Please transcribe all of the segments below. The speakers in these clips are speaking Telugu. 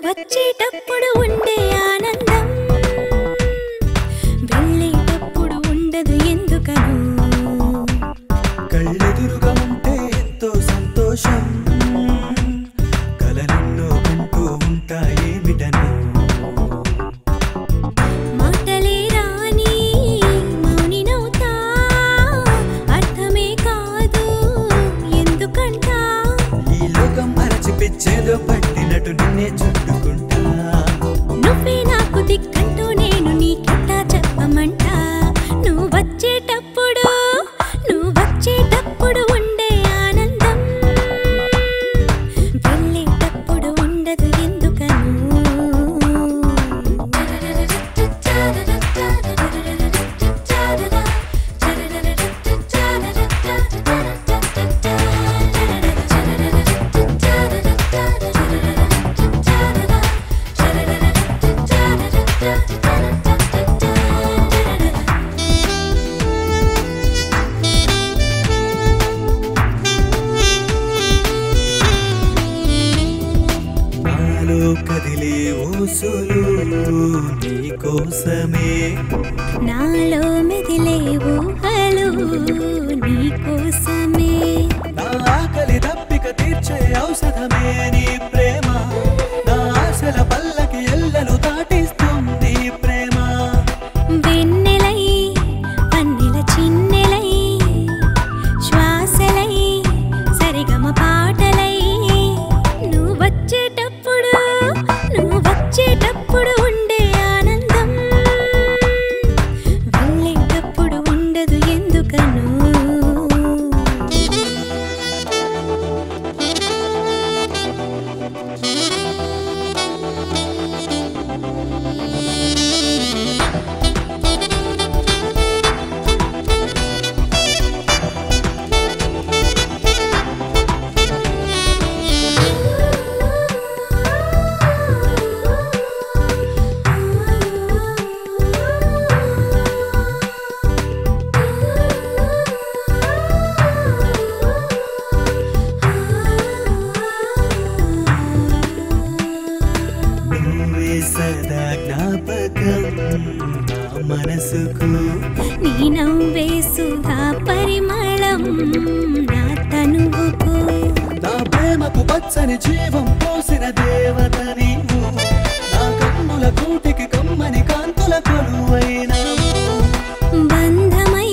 వచ్చేటప్పుడు ఉండే ఆనందం వెళ్ళేటప్పుడు ఉండదు ఎందుకనో కళ్ళెదురుగా ఉంటే ఎంతో సంతోషం కలలెన్నో కంటూ ఉంటాయేమిటను మాటలే రాని మౌనినవుతా అర్థమే కాదు ఎందుకంట ఈ లోకం మరచిపిచ్చేదో పట్టినట్టు నిన్నే చుట్టుకుంటా నువ్వే నాకు దిక్కంటూ నేను నీకెట్టా చెప్పమంట నువ్వు వచ్చేటప్పుడు ఉండే ఆనందం వెళ్ళేటప్పుడు ఉండదు ఎందుకను కదిలే ఊసులు నీకోసమే నాలో మెదిలే ఊహలు నీకోసమే నా ఆకలి దప్పిక తీర్చే ఔషధమే నీ ప్రేమ నా ఆశల పల్లకి ఎల్లలు దాటిస్తుంది ప్రేమ వెన్నెలై పన్నెల చిన్నెలై శ్వాసలై సరిగమ పాటలై నువ్వు వచ్చేటప్పుడు ఉండే ఆనందం వెళ్ళేటప్పుడు ఉండదు ఎందుకను సదా జ్ఞాపకం నా మనసుకు నీ నవ్వే సుధా పరిమళం నా తనువుకు నా ప్రేమకు పచ్చని జీవం పోసిన దేవత నీవు నా కన్నుల కూటికి కమ్మని కాంతుల కొలువైనావు బంధమై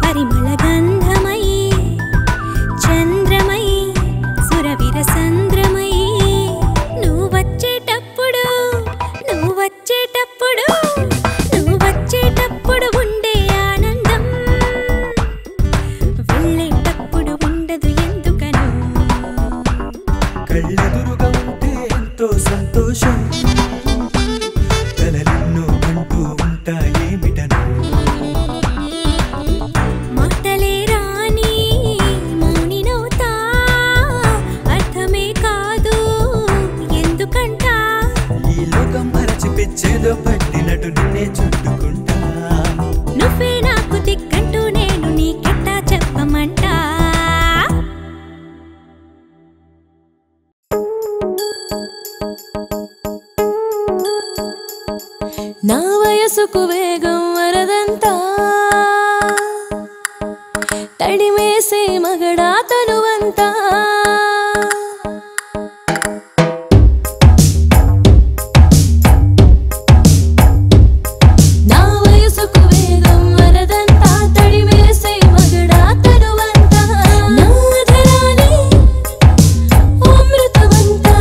పరిమళ గంధమై చంద్రమై సురవిర సంద్రమై నువ్వు వచ్చేటప్పుడు ఉండే ఆనందం వెళ్ళేటప్పుడు ఉండదు ఎందుకనో కళ్ళెదురుగా ఉంటే ఎంతో సంతోషం కలలెన్నో కంటూ ఉంటాయేమిటను మాటలే రాని మౌనినవుతా అర్థమే కాదు ఎందుకంట ఈ లోకం మరచిపిచ్చేదో పట్టినట్టు నిన్నే చుట్టుకుంటా నువ్వే నాకు దిక్కంటూ నేను నీకెట్టా చెప్పమంట నా వయసుకు వేగం వరదంతా తడిమేసే మగడా తనువంతా నా వయసుకు వేగం వరదంతా తడిమేసే మగడా తనువంతా నా ధరాలే అమృతవంతా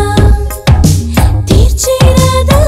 తీర్చేరాదా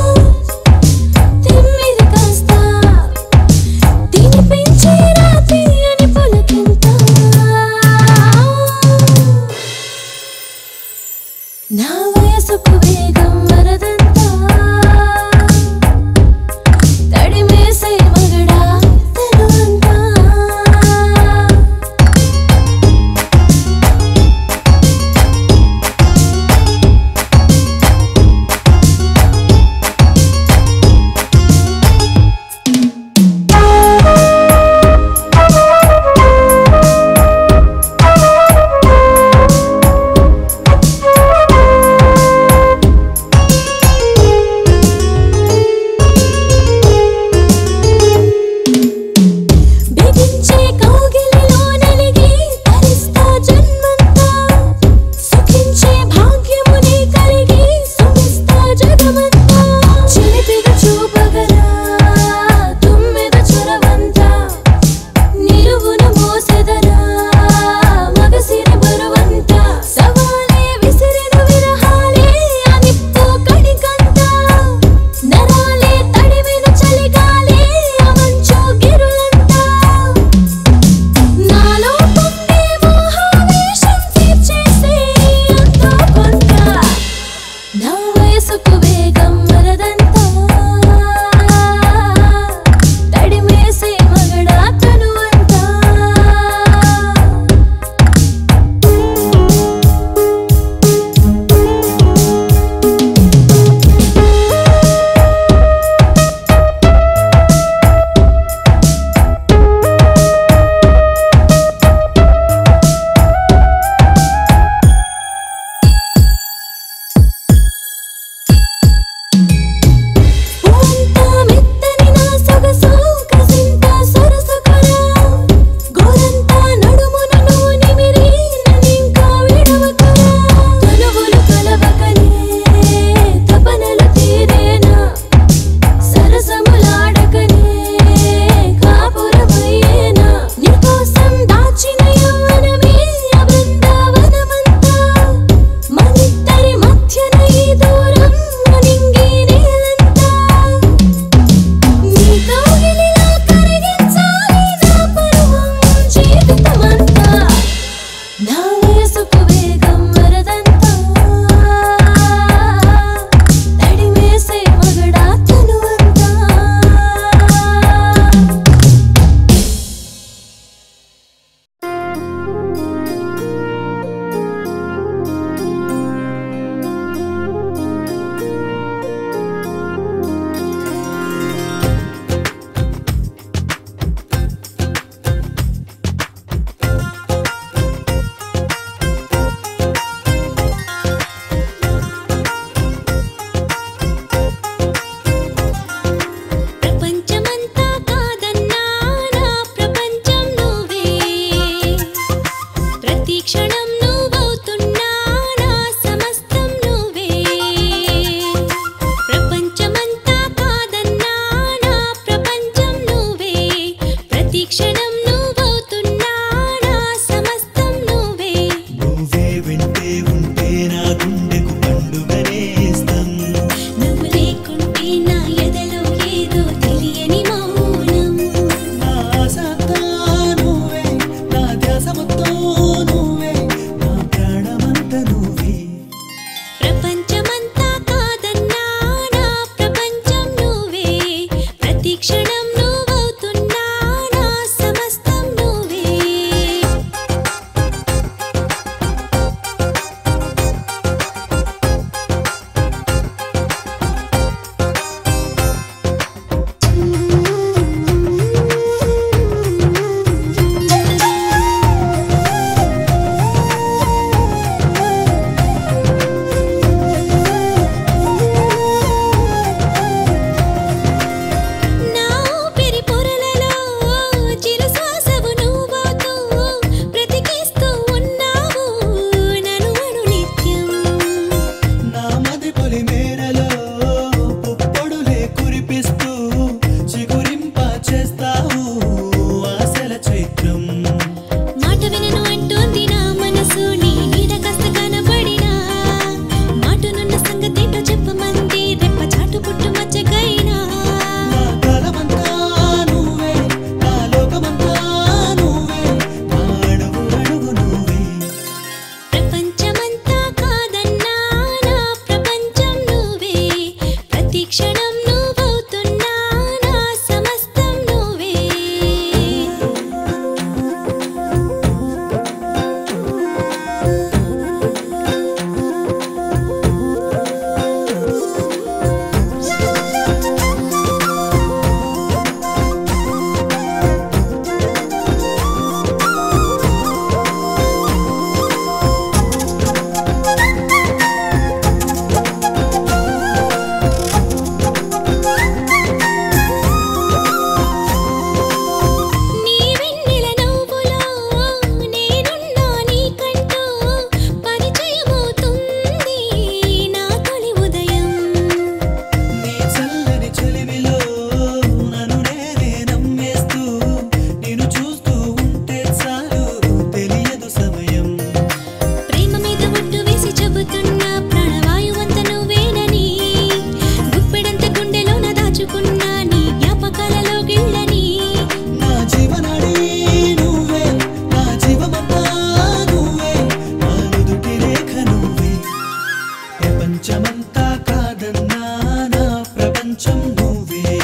ప్రపంచం నువ్వే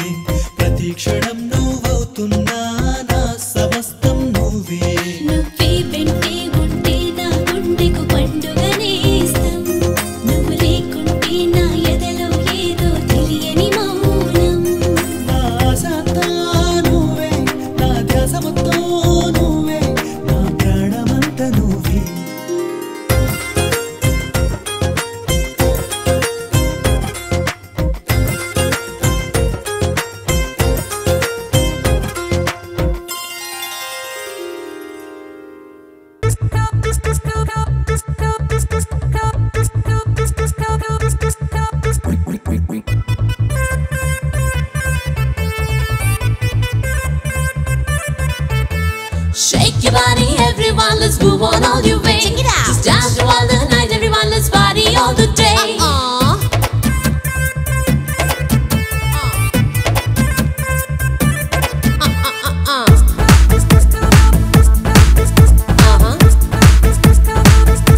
ప్రతి క్షణం నువ్వవుతున్నా నా సమస్తం నువ్వే నువ్వే వెంటే ఉంటే నా గుండెకు పండుగనే ఇష్టం నువ్వు లేకుంటే నా ఎదలో ఏదో తెలియని మౌనం నా ఆశంతా నువ్వే నా ధ్యాస మొత్తం నువ్వే నా ప్రాణమంతా నువ్వే Shake your body, everyone, let's move on all your way. Check it out. Just dance to all the night, everyone, let's party all the day.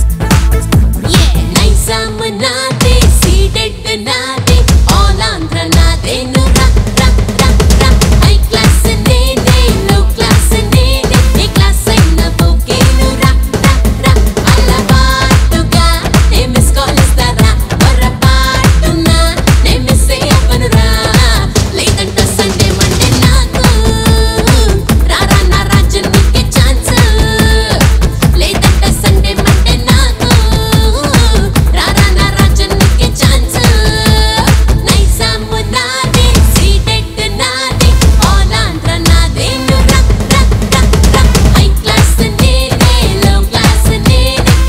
Yeah, nice amanade, seated nade, all Andhra nade, no ra ra ra ra. High class nene, low class nene, e class aina boke no ra ra ra. Alabatuga, ne miss call istara, porapatuna, ne miss avanura. Ledanta Sunday Monday naaku, ra ra na rajanike chance. Ledanta Sunday Monday naaku, ra ra na rajanike chance. Nice amunade, seated nade, all Andhra nade, no ra ra ra ra. High class nene, low class nene,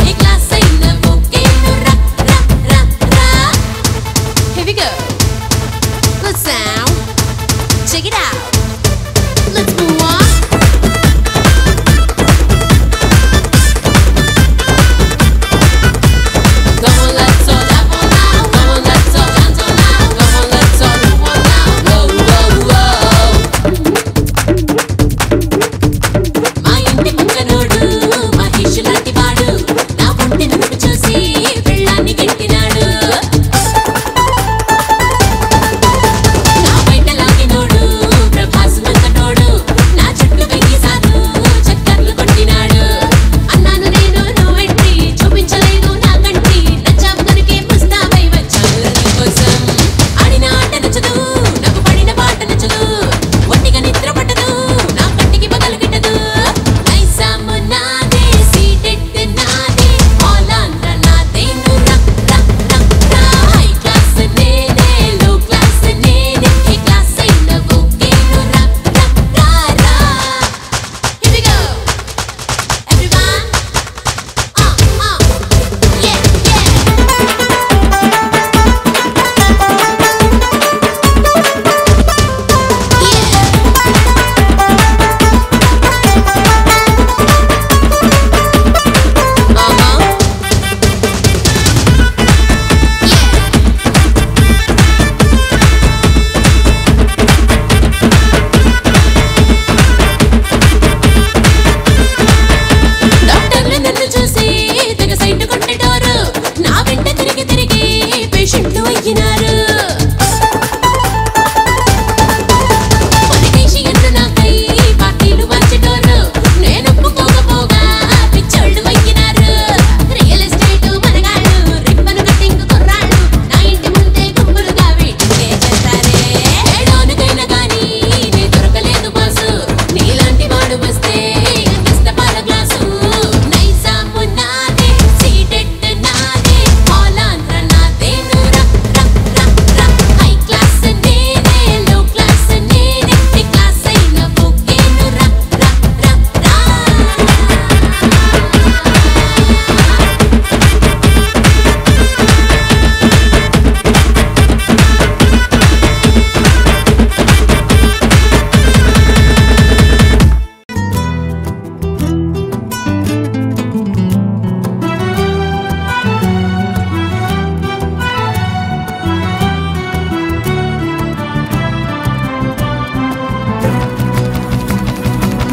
e class aina boke no ra ra ra ra. Here we go. Good sound. Check it out.